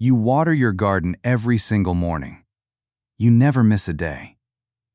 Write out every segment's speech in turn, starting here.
You water your garden every single morning. You never miss a day.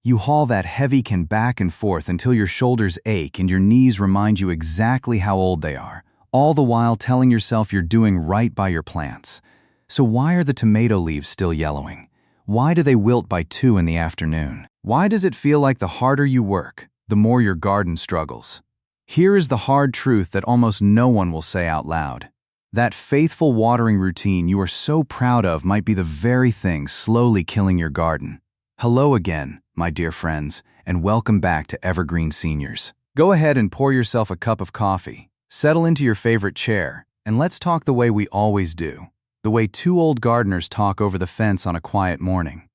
You haul that heavy can back and forth until your shoulders ache and your knees remind you exactly how old they are, all the while telling yourself you're doing right by your plants. So why are the tomato leaves still yellowing? Why do they wilt by 2 in the afternoon? Why does it feel like the harder you work, the more your garden struggles? Here is the hard truth that almost no one will say out loud. That faithful watering routine you are so proud of might be the very thing slowly killing your garden. Hello again, my dear friends, and welcome back to EverGreen Seniors. Go ahead and pour yourself a cup of coffee, settle into your favorite chair, and let's talk the way we always do, the way two old gardeners talk over the fence on a quiet morning.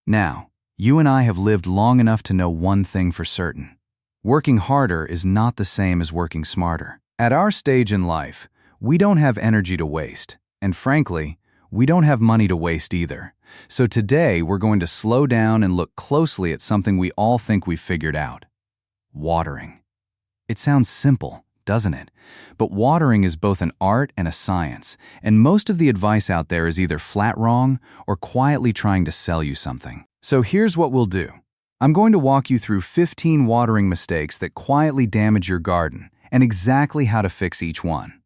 Now, you and I have lived long enough to know one thing for certain. Working harder is not the same as working smarter. At our stage in life, we don't have energy to waste, and frankly, we don't have money to waste either. So today we're going to slow down and look closely at something we all think we've figured out. Watering. It sounds simple, doesn't it? But watering is both an art and a science, and most of the advice out there is either flat wrong or quietly trying to sell you something. So here's what we'll do. I'm going to walk you through 15 watering mistakes that quietly damage your garden and exactly how to fix each one.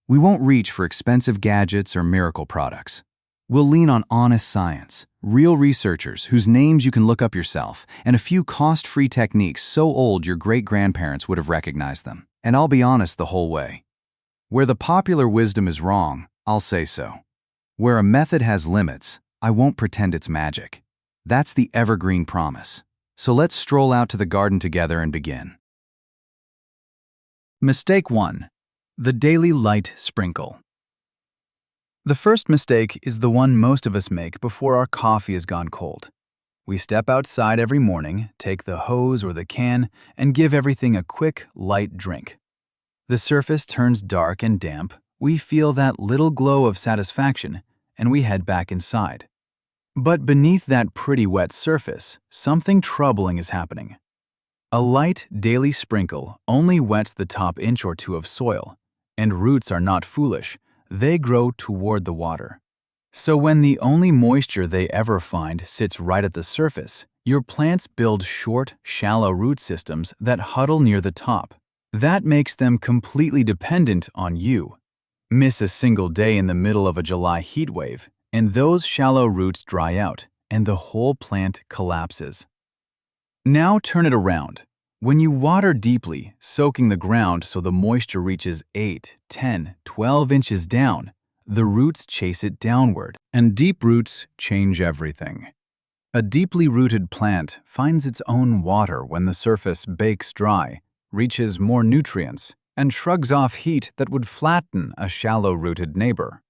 We won't reach for expensive gadgets or miracle products. We'll lean on honest science, real researchers whose names you can look up yourself, and a few cost-free techniques so old your great-grandparents would have recognized them. And I'll be honest the whole way. Where the popular wisdom is wrong, I'll say so. Where a method has limits, I won't pretend it's magic. That's the EverGreen promise. So let's stroll out to the garden together and begin. Mistake 1. The daily light sprinkle. The first mistake is the one most of us make before our coffee has gone cold. We step outside every morning, take the hose or the can, and give everything a quick, light drink. The surface turns dark and damp, we feel that little glow of satisfaction, and we head back inside. But beneath that pretty wet surface, something troubling is happening. A light daily sprinkle only wets the top inch or two of soil, and roots are not foolish, they grow toward the water. So when the only moisture they ever find sits right at the surface, your plants build short, shallow root systems that huddle near the top. That makes them completely dependent on you. Miss a single day in the middle of a July heat wave, and those shallow roots dry out, and the whole plant collapses. Now turn it around. When you water deeply, soaking the ground so the moisture reaches 8, 10, 12 inches down, the roots chase it downward, and deep roots change everything. A deeply rooted plant finds its own water when the surface bakes dry, reaches more nutrients, and shrugs off heat that would flatten a shallow-rooted neighbor.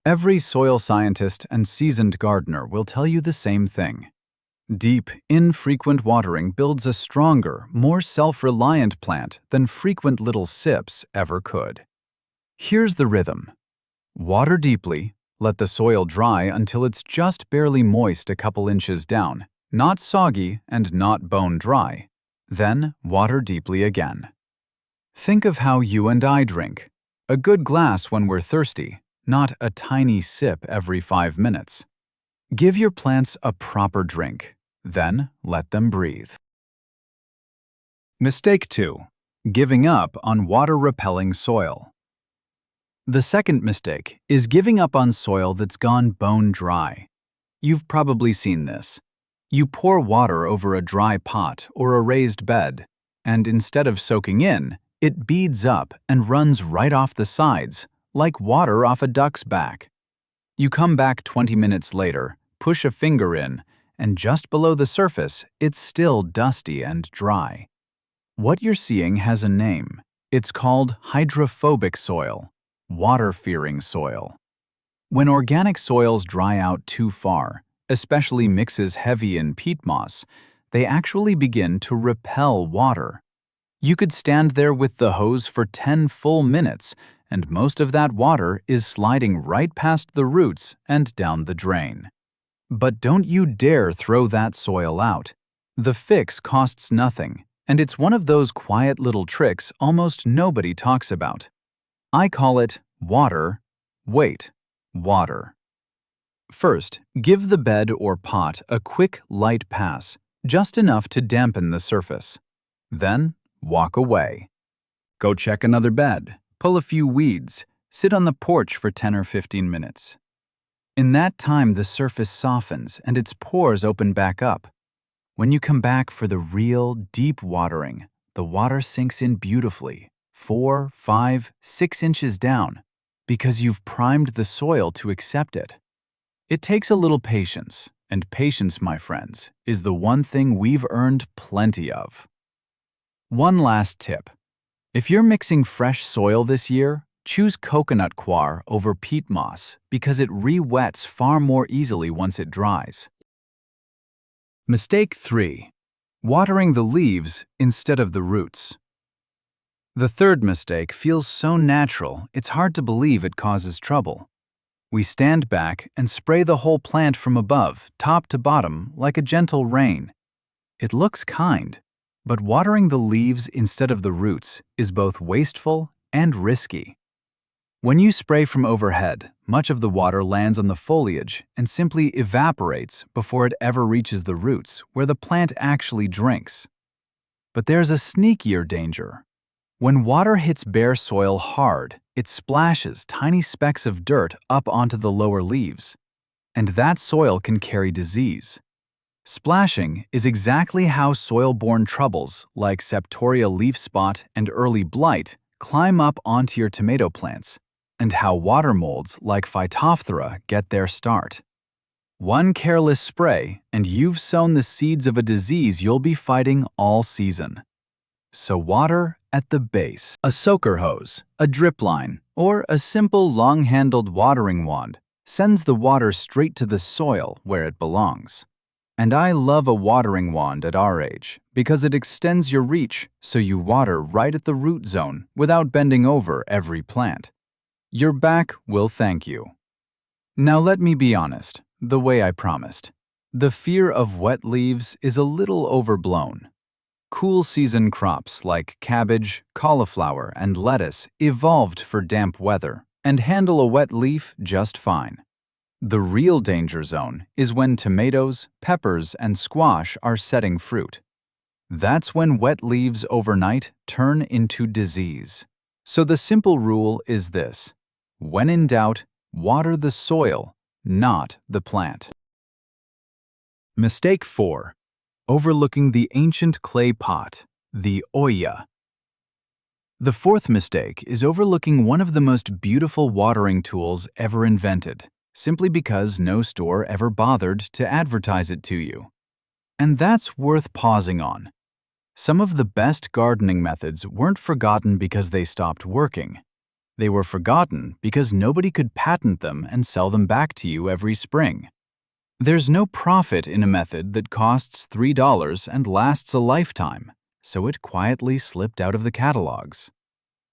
Every soil scientist and seasoned gardener will tell you the same thing. Deep, infrequent watering builds a stronger, more self-reliant plant than frequent little sips ever could. Here's the rhythm. Water deeply, let the soil dry until it's just barely moist a couple inches down, not soggy and not bone dry. Then water deeply again. Think of how you and I drink. A good glass when we're thirsty, not a tiny sip every 5 minutes. Give your plants a proper drink, then let them breathe. Mistake 2. Giving up on water-repelling soil. The second mistake is giving up on soil that's gone bone dry. You've probably seen this. You pour water over a dry pot or a raised bed, and instead of soaking in, it beads up and runs right off the sides, like water off a duck's back. You come back 20 minutes later, push a finger in, and just below the surface, it's still dusty and dry. What you're seeing has a name. It's called hydrophobic soil, water-fearing soil. When organic soils dry out too far, especially mixes heavy in peat moss, they actually begin to repel water. You could stand there with the hose for 10 full minutes, and most of that water is sliding right past the roots and down the drain. But don't you dare throw that soil out. The fix costs nothing, and it's one of those quiet little tricks almost nobody talks about. I call it water, wait, water. First, give the bed or pot a quick, light pass, just enough to dampen the surface. Then, walk away. Go check another bed, pull a few weeds, sit on the porch for 10 or 15 minutes. In that time, the surface softens and its pores open back up. When you come back for the real, deep watering, the water sinks in beautifully, 4, 5, 6 inches down, because you've primed the soil to accept it. It takes a little patience, and patience, my friends, is the one thing we've earned plenty of. One last tip. If you're mixing fresh soil this year, choose coconut coir over peat moss because it re-wets far more easily once it dries. Mistake 3. Watering the leaves instead of the roots. The third mistake feels so natural, it's hard to believe it causes trouble. We stand back and spray the whole plant from above, top to bottom, like a gentle rain. It looks kind, but watering the leaves instead of the roots is both wasteful and risky. When you spray from overhead, much of the water lands on the foliage and simply evaporates before it ever reaches the roots, where the plant actually drinks. But there's a sneakier danger. When water hits bare soil hard, it splashes tiny specks of dirt up onto the lower leaves, and that soil can carry disease. Splashing is exactly how soil-borne troubles like septoria leaf spot and early blight climb up onto your tomato plants, and how water molds like Phytophthora get their start. One careless spray, and you've sown the seeds of a disease you'll be fighting all season. So water at the base. A soaker hose, a drip line, or a simple long-handled watering wand sends the water straight to the soil where it belongs. And I love a watering wand at our age because it extends your reach so you water right at the root zone without bending over every plant. Your back will thank you. Now let me be honest, the way I promised. The fear of wet leaves is a little overblown. Cool season crops like cabbage, cauliflower, and lettuce evolved for damp weather and handle a wet leaf just fine. The real danger zone is when tomatoes, peppers, and squash are setting fruit. That's when wet leaves overnight turn into disease. So the simple rule is this: when in doubt, water the soil, not the plant. Mistake 4. Overlooking the ancient clay pot, the olla. The fourth mistake is overlooking one of the most beautiful watering tools ever invented, simply because no store ever bothered to advertise it to you. And that's worth pausing on. Some of the best gardening methods weren't forgotten because they stopped working. They were forgotten because nobody could patent them and sell them back to you every spring. There's no profit in a method that costs $3 and lasts a lifetime, so it quietly slipped out of the catalogs.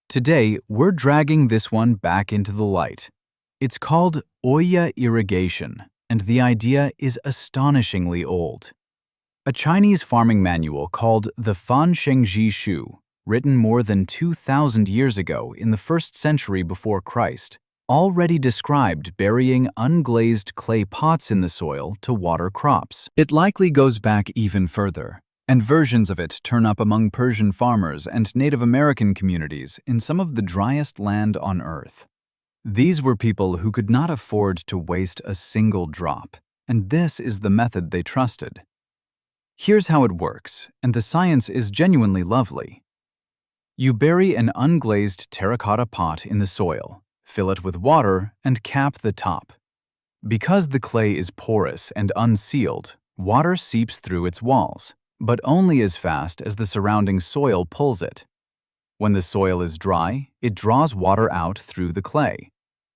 Today, we're dragging this one back into the light. It's called olla irrigation, and the idea is astonishingly old. A Chinese farming manual called the Fan Shengji Shu, written more than 2,000 years ago in the 1st century before Christ, already described burying unglazed clay pots in the soil to water crops. It likely goes back even further, and versions of it turn up among Persian farmers and Native American communities in some of the driest land on Earth. These were people who could not afford to waste a single drop, and this is the method they trusted. Here's how it works, and the science is genuinely lovely. You bury an unglazed terracotta pot in the soil, fill it with water, and cap the top. Because the clay is porous and unsealed, water seeps through its walls, but only as fast as the surrounding soil pulls it. When the soil is dry, it draws water out through the clay.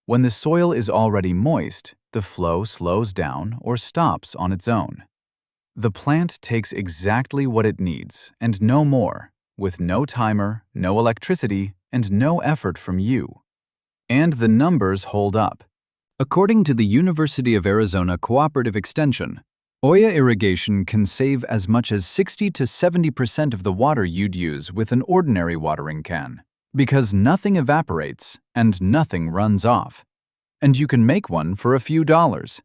When the soil is already moist, the flow slows down or stops on its own. The plant takes exactly what it needs, and no more, with no timer, no electricity, and no effort from you. And the numbers hold up. According to the University of Arizona Cooperative Extension, olla irrigation can save as much as 60 to 70% of the water you'd use with an ordinary watering can, because nothing evaporates and nothing runs off. And you can make one for a few dollars.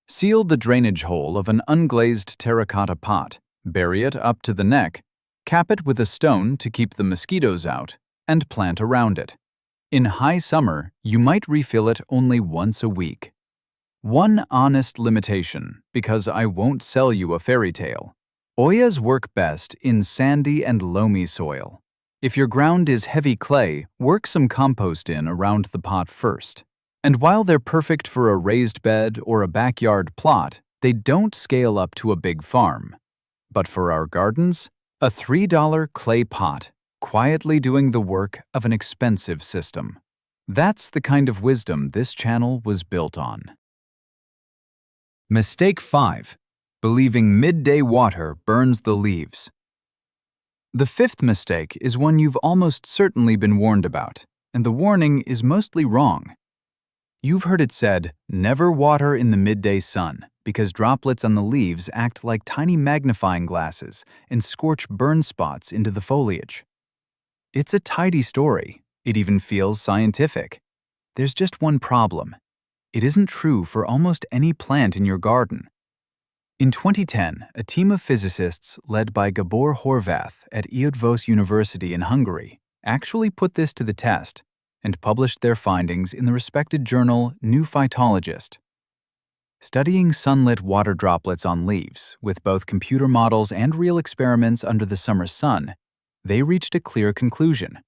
Seal the drainage hole of an unglazed terracotta pot, bury it up to the neck, cap it with a stone to keep the mosquitoes out, and plant around it. In high summer, you might refill it only once a week. One honest limitation, because I won't sell you a fairy tale. Oyas work best in sandy and loamy soil. If your ground is heavy clay, work some compost in around the pot first. And while they're perfect for a raised bed or a backyard plot, they don't scale up to a big farm. But for our gardens, a $3 clay pot, quietly doing the work of an expensive system. That's the kind of wisdom this channel was built on. Mistake 5. Believing midday water burns the leaves. The fifth mistake is one you've almost certainly been warned about, and the warning is mostly wrong. You've heard it said, never water in the midday sun, because droplets on the leaves act like tiny magnifying glasses and scorch burn spots into the foliage. It's a tidy story. It even feels scientific. There's just one problem. It isn't true for almost any plant in your garden. In 2010, a team of physicists led by Gabor Horvath at Eötvös University in Hungary actually put this to the test and published their findings in the respected journal New Phytologist. Studying sunlit water droplets on leaves with both computer models and real experiments under the summer sun, they reached a clear conclusion.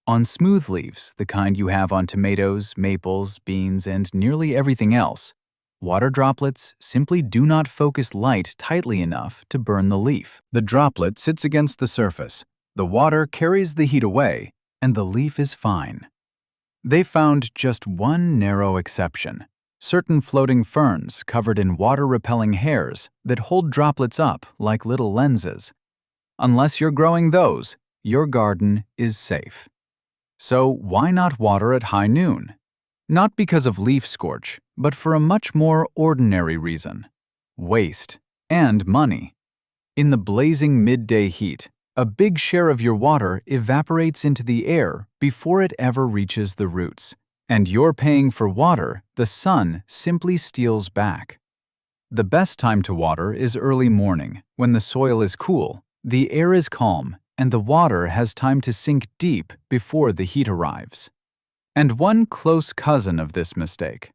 On smooth leaves, the kind you have on tomatoes, maples, beans, and nearly everything else, water droplets simply do not focus light tightly enough to burn the leaf. The droplet sits against the surface, the water carries the heat away, and the leaf is fine. They found just one narrow exception: certain floating ferns covered in water-repelling hairs that hold droplets up like little lenses. Unless you're growing those, your garden is safe. So why not water at high noon? Not because of leaf scorch, but for a much more ordinary reason: waste and money. In the blazing midday heat, a big share of your water evaporates into the air before it ever reaches the roots, and you're paying for water the sun simply steals back. The best time to water is early morning, when the soil is cool, the air is calm, and the water has time to sink deep before the heat arrives. And one close cousin of this mistake.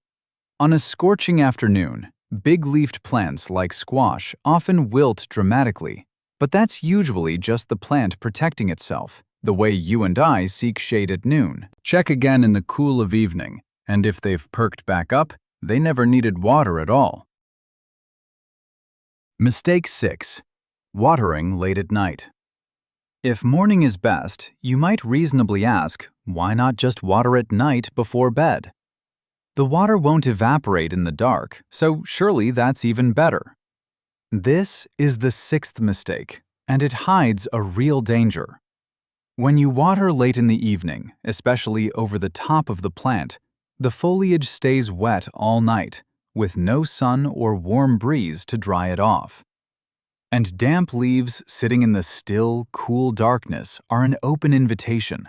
On a scorching afternoon, big-leafed plants like squash often wilt dramatically, but that's usually just the plant protecting itself, the way you and I seek shade at noon. Check again in the cool of evening, and if they've perked back up, they never needed water at all. Mistake 6. Watering late at night. If morning is best, you might reasonably ask, why not just water at night before bed? The water won't evaporate in the dark, so surely that's even better. This is the sixth mistake, and it hides a real danger. When you water late in the evening, especially over the top of the plant, the foliage stays wet all night, with no sun or warm breeze to dry it off. And damp leaves sitting in the still, cool darkness are an open invitation,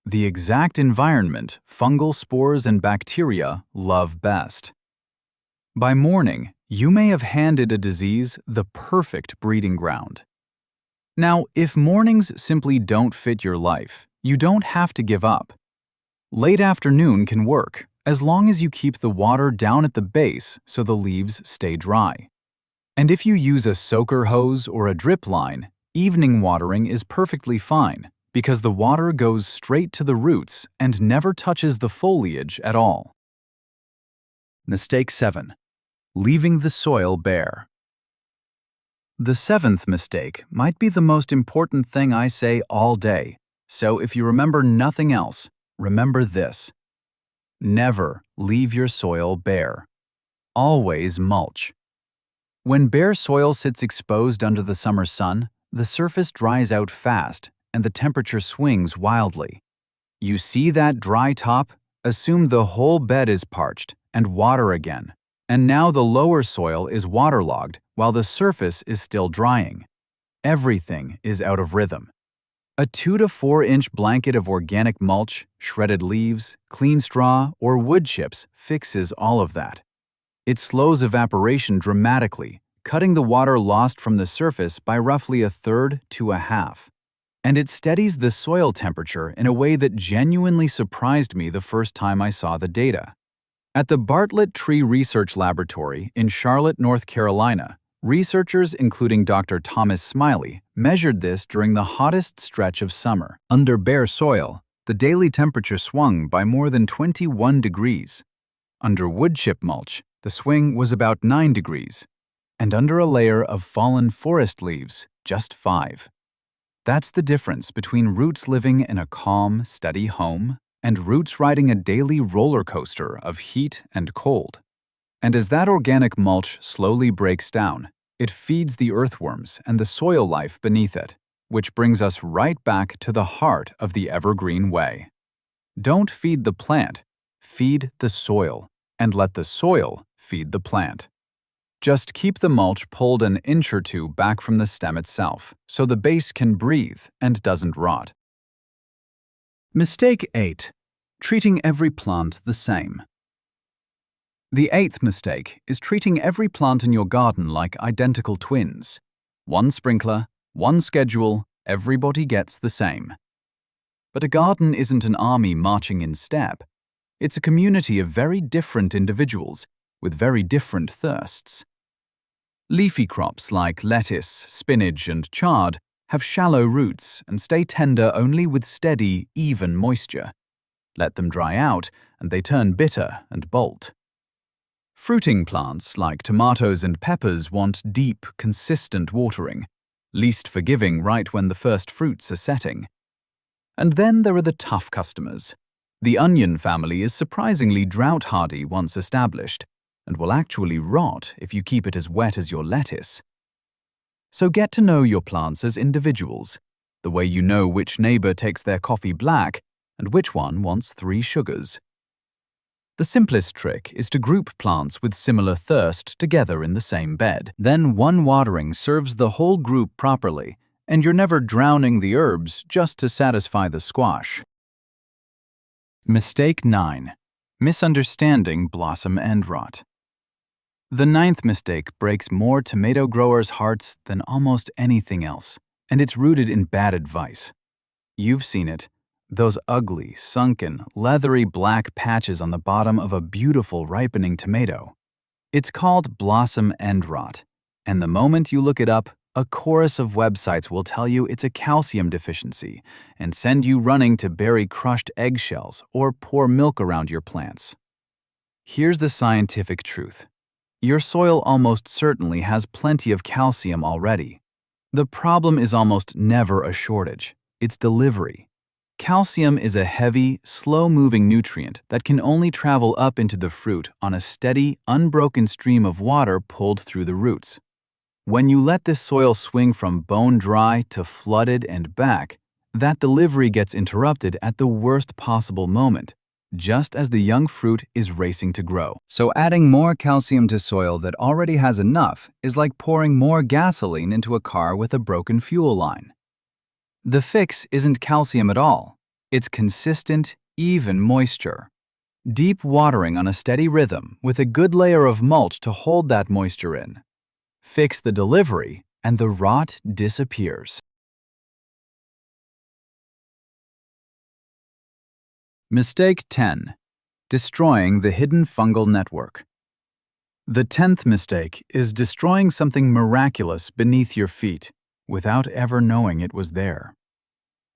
the exact environment fungal spores and bacteria love best. By morning, you may have handed a disease the perfect breeding ground. Now, if mornings simply don't fit your life, you don't have to give up. Late afternoon can work, as long as you keep the water down at the base so the leaves stay dry. And if you use a soaker hose or a drip line, evening watering is perfectly fine because the water goes straight to the roots and never touches the foliage at all. Mistake 7. Leaving the soil bare. The seventh mistake might be the most important thing I say all day, so if you remember nothing else, remember this. Never leave your soil bare. Always mulch. When bare soil sits exposed under the summer sun, the surface dries out fast and the temperature swings wildly. You see that dry top? Assume the whole bed is parched and water again, and now the lower soil is waterlogged while the surface is still drying. Everything is out of rhythm. A 2 to 4 inch blanket of organic mulch, shredded leaves, clean straw, or wood chips fixes all of that. It slows evaporation dramatically, cutting the water lost from the surface by roughly a third to a half. And it steadies the soil temperature in a way that genuinely surprised me the first time I saw the data. At the Bartlett Tree Research Laboratory in Charlotte, North Carolina, researchers including Dr. Thomas Smiley measured this during the hottest stretch of summer. Under bare soil, the daily temperature swung by more than 21 degrees. Under wood chip mulch, the swing was about 9 degrees. And under a layer of fallen forest leaves, just 5. That's the difference between roots living in a calm, steady home and roots riding a daily roller coaster of heat and cold. And as that organic mulch slowly breaks down, it feeds the earthworms and the soil life beneath it, which brings us right back to the heart of the EverGreen way. Don't feed the plant, feed the soil, and let the soil feed the plant. Just keep the mulch pulled an inch or two back from the stem itself, so the base can breathe and doesn't rot. Mistake 8. Treating every plant the same. The 8th mistake is treating every plant in your garden like identical twins. One sprinkler, one schedule, everybody gets the same. But a garden isn't an army marching in step. It's a community of very different individuals with very different thirsts. Leafy crops like lettuce, spinach, and chard have shallow roots and stay tender only with steady, even moisture. Let them dry out, and they turn bitter and bolt. Fruiting plants like tomatoes and peppers want deep, consistent watering, least forgiving right when the first fruits are setting. And then there are the tough customers. The onion family is surprisingly drought-hardy once established, and will actually rot if you keep it as wet as your lettuce. So get to know your plants as individuals, the way you know which neighbor takes their coffee black and which one wants 3 sugars. The simplest trick is to group plants with similar thirst together in the same bed. Then one watering serves the whole group properly, and you're never drowning the herbs just to satisfy the squash. Mistake 9. Misunderstanding blossom end rot. The 9th mistake breaks more tomato growers' hearts than almost anything else, and it's rooted in bad advice. You've seen it. Those ugly, sunken, leathery black patches on the bottom of a beautiful ripening tomato. It's called blossom end rot, and the moment you look it up, a chorus of websites will tell you it's a calcium deficiency and send you running to bury crushed eggshells or pour milk around your plants. Here's the scientific truth. Your soil almost certainly has plenty of calcium already. The problem is almost never a shortage. It's delivery. Calcium is a heavy, slow-moving nutrient that can only travel up into the fruit on a steady, unbroken stream of water pulled through the roots. When you let this soil swing from bone dry to flooded and back, that delivery gets interrupted at the worst possible moment, just as the young fruit is racing to grow. So adding more calcium to soil that already has enough is like pouring more gasoline into a car with a broken fuel line. The fix isn't calcium at all. It's consistent, even moisture. Deep watering on a steady rhythm with a good layer of mulch to hold that moisture in. Fix the delivery, and the rot disappears. Mistake 10. Destroying the hidden fungal network. The 10th mistake is destroying something miraculous beneath your feet without ever knowing it was there.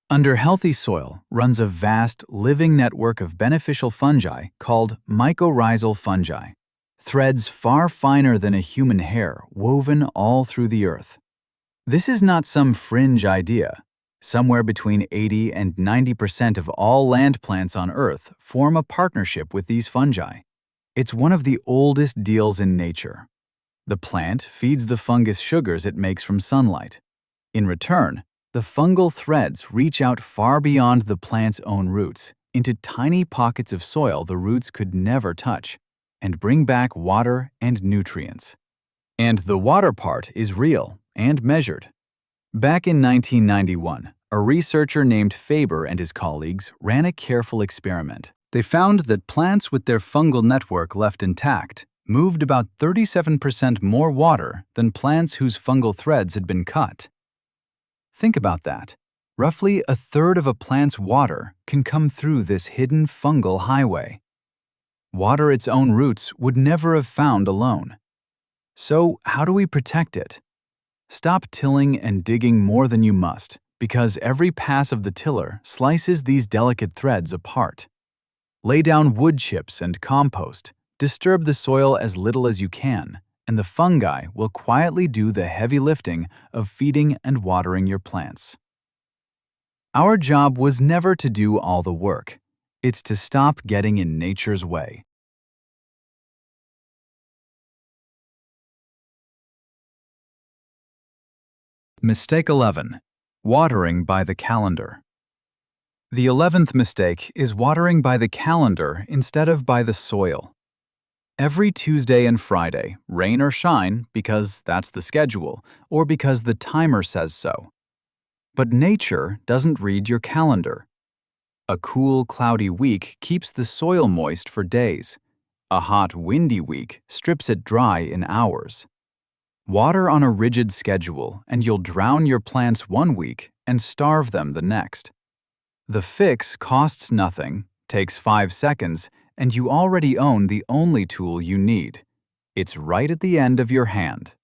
Under healthy soil runs a vast, living network of beneficial fungi called mycorrhizal fungi, threads far finer than a human hair woven all through the earth. This is not some fringe idea. Somewhere between 80 and 90% of all land plants on Earth form a partnership with these fungi. It's one of the oldest deals in nature. The plant feeds the fungus sugars it makes from sunlight. In return, the fungal threads reach out far beyond the plant's own roots into tiny pockets of soil the roots could never touch and bring back water and nutrients. And the water part is real and measured. Back in 1991, a researcher named Faber and his colleagues ran a careful experiment. They found that plants with their fungal network left intact moved about 37% more water than plants whose fungal threads had been cut. Think about that. Roughly a third of a plant's water can come through this hidden fungal highway. Water its own roots would never have found alone. So, how do we protect it? Stop tilling and digging more than you must, because every pass of the tiller slices these delicate threads apart. Lay down wood chips and compost. Disturb the soil as little as you can, and the fungi will quietly do the heavy lifting of feeding and watering your plants. Our job was never to do all the work. It's to stop getting in nature's way. Mistake 11. Watering by the calendar. The 11th mistake is watering by the calendar instead of by the soil. Every Tuesday and Friday, rain or shine, because that's the schedule, or because the timer says so. But nature doesn't read your calendar. A cool, cloudy week keeps the soil moist for days. A hot, windy week strips it dry in hours. Water on a rigid schedule, and you'll drown your plants one week and starve them the next. The fix costs nothing, takes 5 seconds, and you already own the only tool you need. It's right at the end of your hand.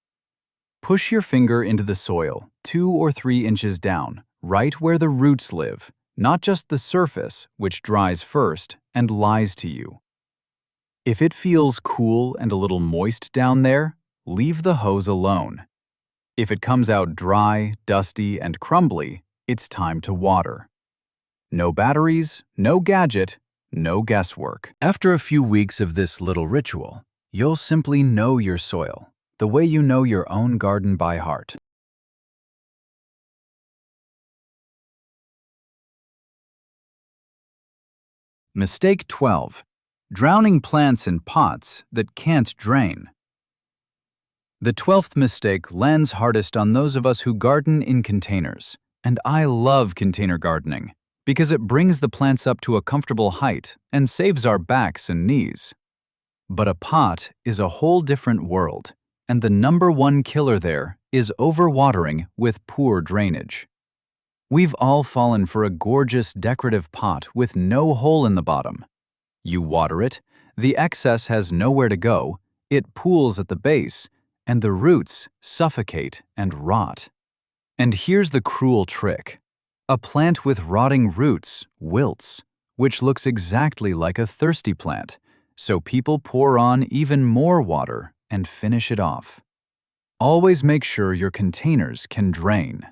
Push your finger into the soil, 2 or 3 inches down, right where the roots live, not just the surface, which dries first and lies to you. If it feels cool and a little moist down there, leave the hose alone. If it comes out dry, dusty, and crumbly, it's time to water. No batteries, no gadget, no guesswork. After a few weeks of this little ritual, you'll simply know your soil, the way you know your own garden by heart. Mistake 12. Drowning plants in pots that can't drain. The 12th mistake lands hardest on those of us who garden in containers, and I love container gardening because it brings the plants up to a comfortable height and saves our backs and knees. But a pot is a whole different world, and the #1 killer there is overwatering with poor drainage. We've all fallen for a gorgeous decorative pot with no hole in the bottom. You water it, the excess has nowhere to go, it pools at the base, and the roots suffocate and rot. And here's the cruel trick. A plant with rotting roots wilts, which looks exactly like a thirsty plant, so people pour on even more water and finish it off. Always make sure your containers can drain.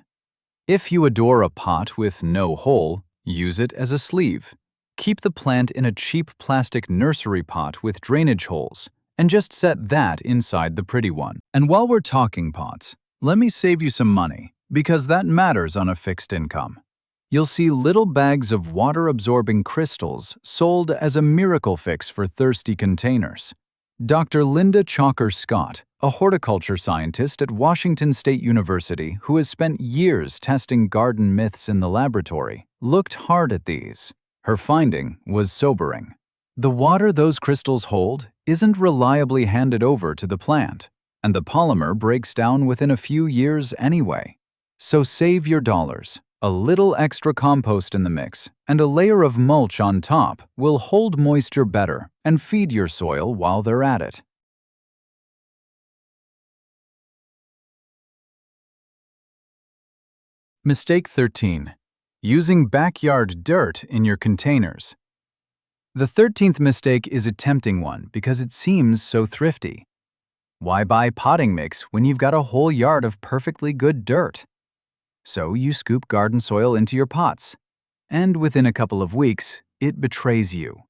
If you adore a pot with no hole, use it as a sleeve. Keep the plant in a cheap plastic nursery pot with drainage holes, and just set that inside the pretty one. And while we're talking pots, let me save you some money, because that matters on a fixed income. You'll see little bags of water-absorbing crystals sold as a miracle fix for thirsty containers. Dr. Linda Chalker Scott, a horticulture scientist at Washington State University who has spent years testing garden myths in the laboratory, looked hard at these. Her finding was sobering. The water those crystals hold isn't reliably handed over to the plant, and the polymer breaks down within a few years anyway. So save your dollars. A little extra compost in the mix and a layer of mulch on top will hold moisture better and feed your soil while they're at it. Mistake 13. Using backyard dirt in your containers. The 13th mistake is a tempting one because it seems so thrifty. Why buy potting mix when you've got a whole yard of perfectly good dirt? So you scoop garden soil into your pots, and within a couple of weeks, it betrays you.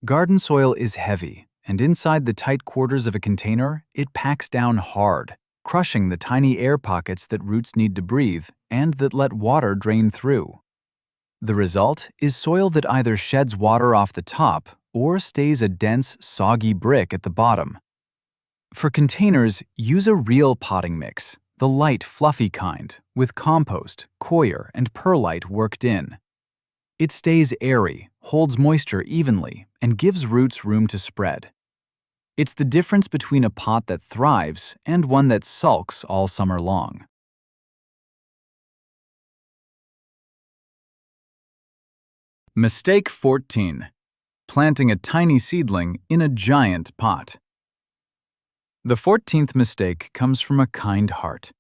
Garden soil is heavy, and inside the tight quarters of a container, it packs down hard, crushing the tiny air pockets that roots need to breathe and that let water drain through. The result is soil that either sheds water off the top or stays a dense, soggy brick at the bottom. For containers, use a real potting mix, the light, fluffy kind, with compost, coir, and perlite worked in. It stays airy, holds moisture evenly, and gives roots room to spread. It's the difference between a pot that thrives and one that sulks all summer long. Mistake 14. Planting a tiny seedling in a giant pot. The 14th mistake comes from a kind heart.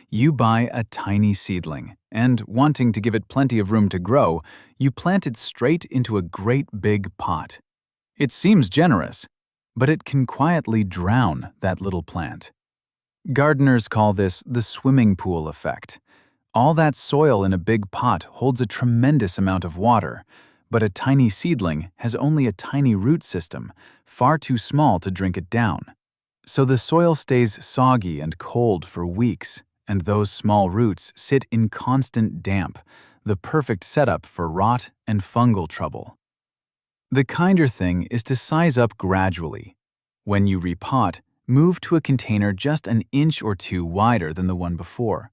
You buy a tiny seedling, and wanting to give it plenty of room to grow, you plant it straight into a great big pot. It seems generous, but it can quietly drown that little plant. Gardeners call this the swimming pool effect. All that soil in a big pot holds a tremendous amount of water, but a tiny seedling has only a tiny root system, far too small to drink it down. So the soil stays soggy and cold for weeks, and those small roots sit in constant damp, the perfect setup for rot and fungal trouble. The kinder thing is to size up gradually. When you repot, move to a container just an inch or two wider than the one before.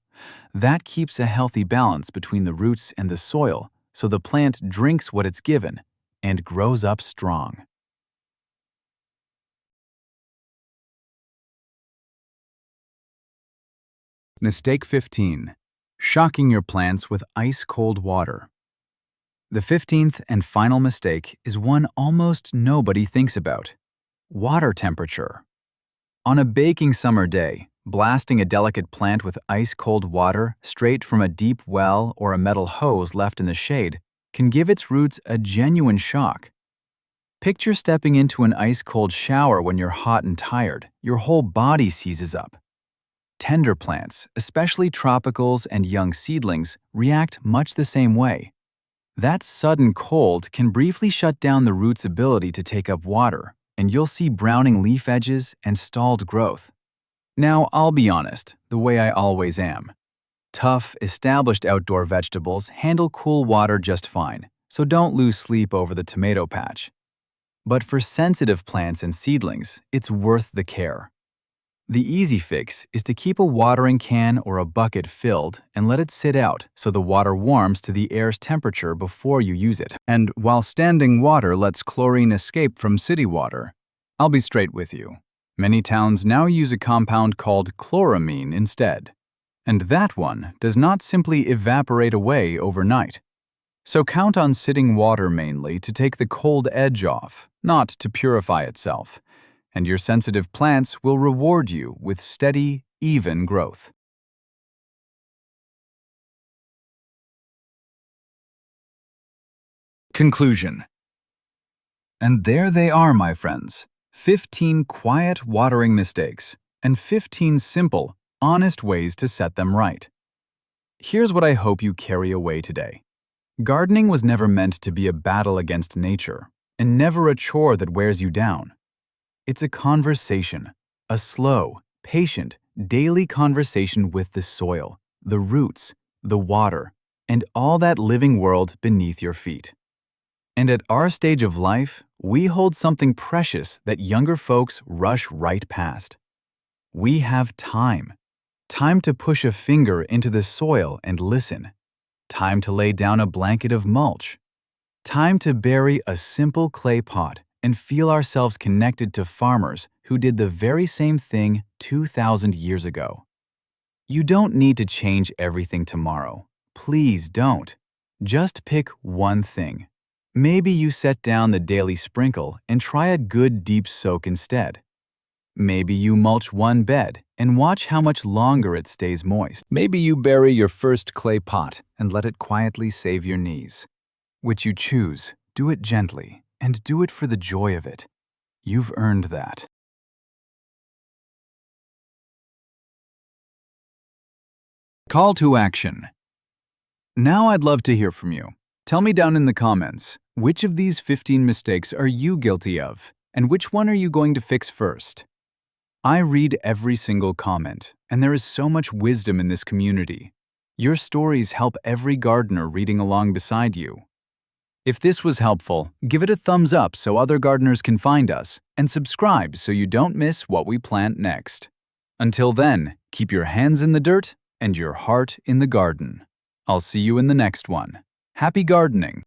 That keeps a healthy balance between the roots and the soil, so the plant drinks what it's given and grows up strong. Mistake 15. Shocking your plants with ice-cold water. The 15th and final mistake is one almost nobody thinks about: water temperature. On a baking summer day, blasting a delicate plant with ice-cold water straight from a deep well or a metal hose left in the shade can give its roots a genuine shock. Picture stepping into an ice-cold shower when you're hot and tired. Your whole body seizes up. Tender plants, especially tropicals and young seedlings, react much the same way. That sudden cold can briefly shut down the root's ability to take up water, and you'll see browning leaf edges and stalled growth. Now, I'll be honest, the way I always am. Tough, established outdoor vegetables handle cool water just fine, so don't lose sleep over the tomato patch. But for sensitive plants and seedlings, it's worth the care. The easy fix is to keep a watering can or a bucket filled and let it sit out so the water warms to the air's temperature before you use it. And while standing water lets chlorine escape from city water, I'll be straight with you. Many towns now use a compound called chloramine instead. And that one does not simply evaporate away overnight. So count on sitting water mainly to take the cold edge off, not to purify itself. And your sensitive plants will reward you with steady, even growth. Conclusion. And there they are, my friends. 15 quiet watering mistakes and 15 simple, honest ways to set them right. Here's what I hope you carry away today. Gardening was never meant to be a battle against nature, and never a chore that wears you down. It's a conversation, a slow, patient, daily conversation with the soil, the roots, the water, and all that living world beneath your feet. And at our stage of life, we hold something precious that younger folks rush right past. We have time. Time to push a finger into the soil and listen. Time to lay down a blanket of mulch. Time to bury a simple clay pot and feel ourselves connected to farmers who did the very same thing 2,000 years ago. You don't need to change everything tomorrow. Please don't. Just pick one thing. Maybe you set down the daily sprinkle and try a good deep soak instead. Maybe you mulch one bed and watch how much longer it stays moist. Maybe you bury your first clay pot and let it quietly save your knees. Which you choose, do it gently and do it for the joy of it. You've earned that. Call to action. Now I'd love to hear from you. Tell me down in the comments, which of these 15 mistakes are you guilty of, and which one are you going to fix first? I read every single comment, and there is so much wisdom in this community. Your stories help every gardener reading along beside you. If this was helpful, give it a thumbs up so other gardeners can find us, and subscribe so you don't miss what we plant next. Until then, keep your hands in the dirt and your heart in the garden. I'll see you in the next one. Happy gardening!